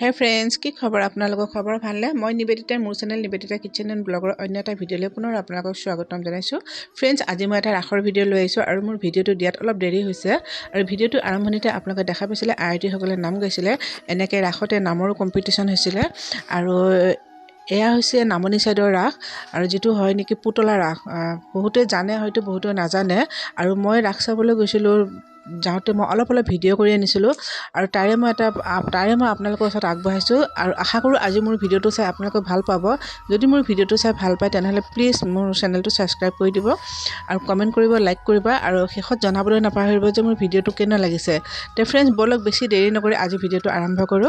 Hi friends की खबर আপোনালোকৰ খবৰ ভালনে মই নিবেদিতা মোৰ চেনেল নিবেদিতা কিচেন এণ্ড ব্লগৰ অন্য এটা ভিডিঅ'লৈ পুনৰ আপোনালোকক স্বাগতম জনাইছো फ्रेंड्स আজি মই এটা ৰাখৰ ভিডিঅ' লৈ আহিছো আৰু মোৰ ভিডিঅ'টো দিয়াত অলপ দেৰি হৈছে আৰু ভিডিঅ'টো আৰম্ভণিতে আপোনালোকে দেখা পাইছিলে আইটি সকলে নাম গাইছিলে এনেকৈ ৰাখতে নামৰ কম্পিটিশন হৈছিলে আৰু এয়া হৈছে নামনি সাইডৰ ৰাখ আৰু যেটো হয় নেকি পুতলা ৰাখ বহুতে জানে হয়তো বহুতে নাজানে আৰু মই ৰাখ চাবলৈ গৈছিলো যাওঁতে মই অলপ ভিডিঅ' কৰি আনিছিলো আৰু তাৰে মই আপোনালোকৰ ওচৰত আগবঢ়াইছো আৰু আশা কৰো আজি মোৰ ভিডিঅ'টো চাই আপোনালোকে ভাল পাব যদি মোৰ ভিডিঅ'টো চাই ভাল পায় তেনেহলে প্লিজ মোৰ চেনেলটো সাবস্ক্ৰাইব কৰি দিব আৰু কমেন্ট কৰিব লাইক কৰিবা আৰু শেষত জনাবলৈ নাপাহৰিব যে মোৰ ভিডিঅ'টো কেনে লাগিছে তে फ्रेंड्स বলক বেছি দেৰি নকৰি আজি ভিডিঅ'টো আৰম্ভ কৰো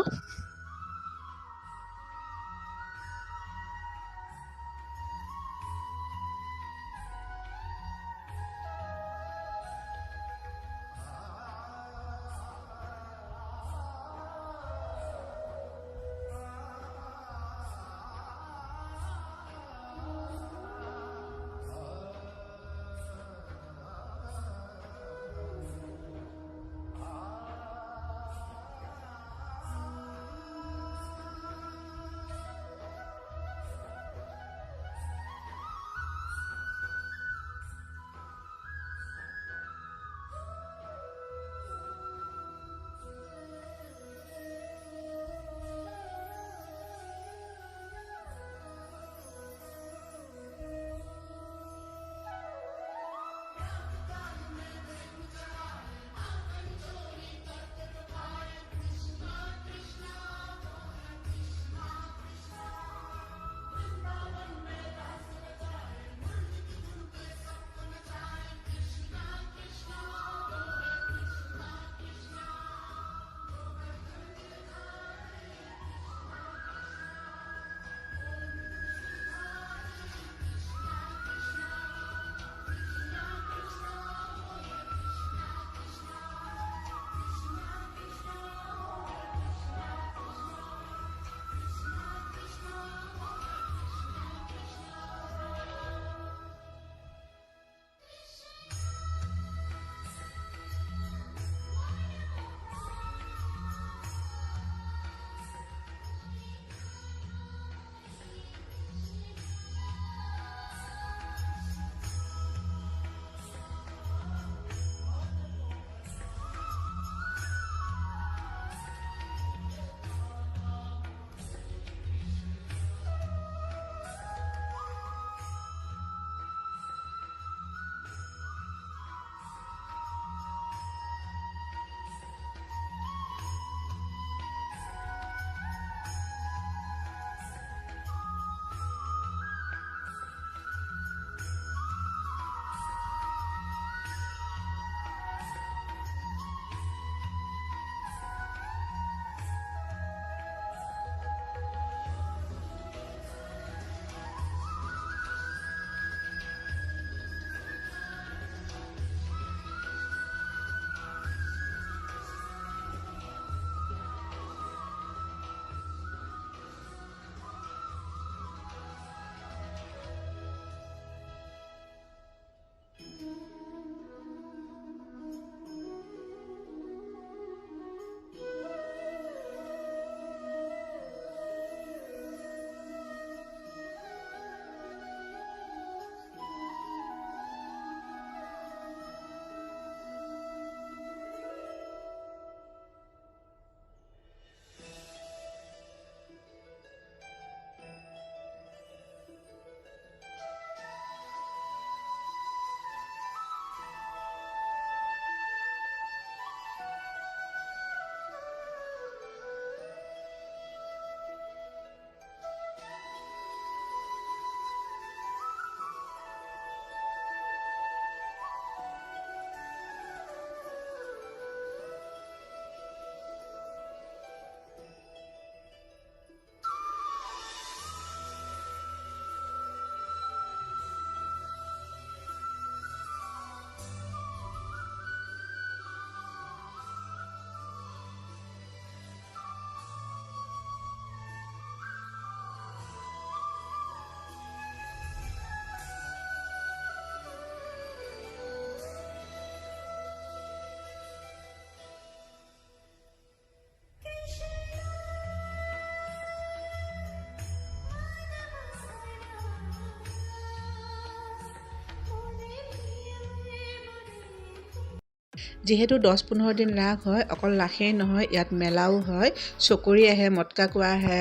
যিহেতু 10-15 দিন ৰাস হয়, অকল ৰাসেই নহয়, ইয়াত মেলাও হয়, চকৰি আহে, মটকা কোৱা আহে,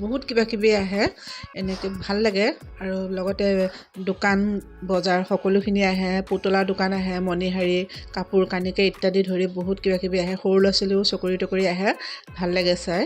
বহুত কিবা কিবি আহে। এনেকৈ ভাল লাগে। আৰু লগতে দোকান বজাৰ সকলোখিনি আহে, পুতলা দোকান আহে, মণিহাৰী, কাপোৰ কানিকে ইত্যাদি ধৰি বহুত কিবা কিবি আহে। সৰু ল'ৰা ছোৱালীও চকৰি তকৰি আহে, ভাল লাগে চাই।